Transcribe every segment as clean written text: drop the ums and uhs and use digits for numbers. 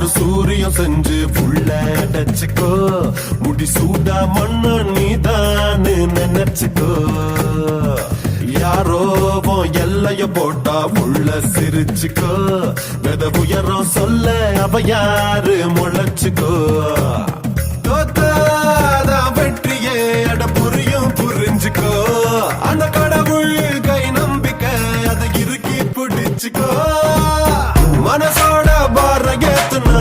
ஒரு சூரியம் செஞ்சு புள்ள அடைச்சுக்கோ முடி சூடா மண்ண நீதான் நினைச்சுக்கோ யாரோ எல்லைய போட்டா உள்ள சிரிச்சுக்கோ வெத உயரம் சொல்ல அவ யாரு முளைச்சுக்கோ தோத்தாதான் வெற்றியே அட புரியும் புரிஞ்சுக்கோ அந்த கடவுள் கை நம்பிக்கை அதை இறுக்கி பிடிச்சுக்கோ மனசோட பார ஏத்துனா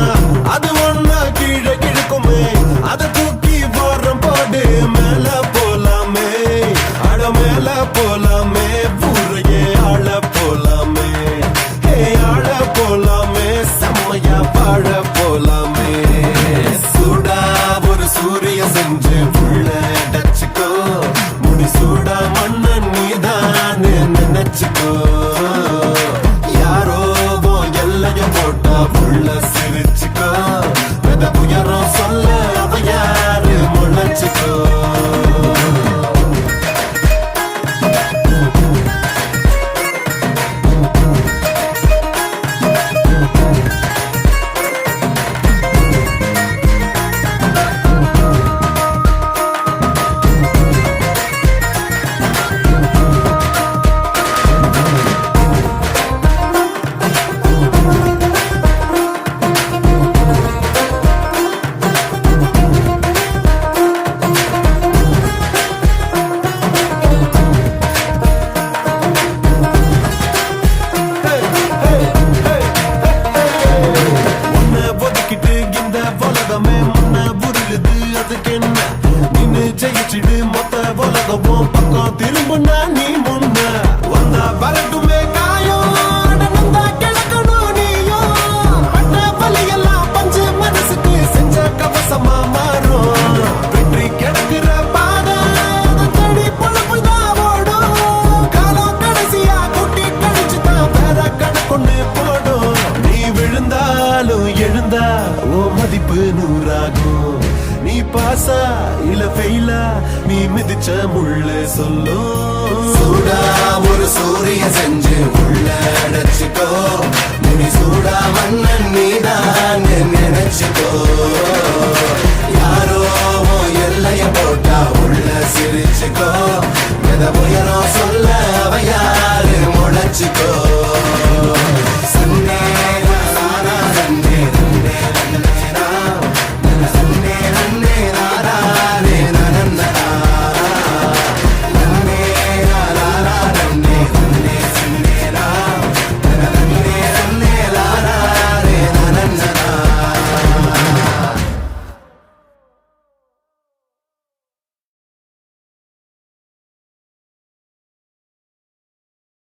அது ஒண்ணு கீழே கிழக்குமே அதை தூக்கி வாரம் போடு மேல போலாமே அட மேல போலாமே பூரையே ஆள போலாமே ஆள போலாமே செம்மையா வாழ போலாமே சூடா ஒரு சூரிய செஞ்சு புள்ள அடைச்சுக்கோ முடி சூடா மண்ண நீதான் நினைச்சுக்கோ யாரோ எல்லைய போட்டா புள்ள சிரிச்சுக்கோ வெத உயரம் சொல்ல அவ யாரு முளைச்சுக்கோ ஜெயிச்சிடு மொத்த உலகமும் பக்கம் திரும்பினா நீ முன்ன வந்தா வரட்டுமே காயம் நடந்தா கிழக்கணும் நீயும் பட்ட வலியெல்லாம் பஞ்சு மனசுக்கு செஞ்ச கவசமா மாறும் வெற்றி கிடக்குற பாதை தேடி பொழப்புதான் ஓடும் காலம் கடைசியா கூட்டி கழிச்சுதான் வேற கணக்கொண்டு போடும் நீ விழுந்தாலும் எழுந்தா ஓ மதிப்பு நூறாகும் நீ பாசா இல்ல ஃபெயிலா நீ மிதிச்ச முள்ள சொல்லும் சூடா ஒரு சூரிய செஞ்சு உள்ள அடைச்சுக்கோ முடி சூடா மண்ணன் நீதான் நினைச்சுக்கோ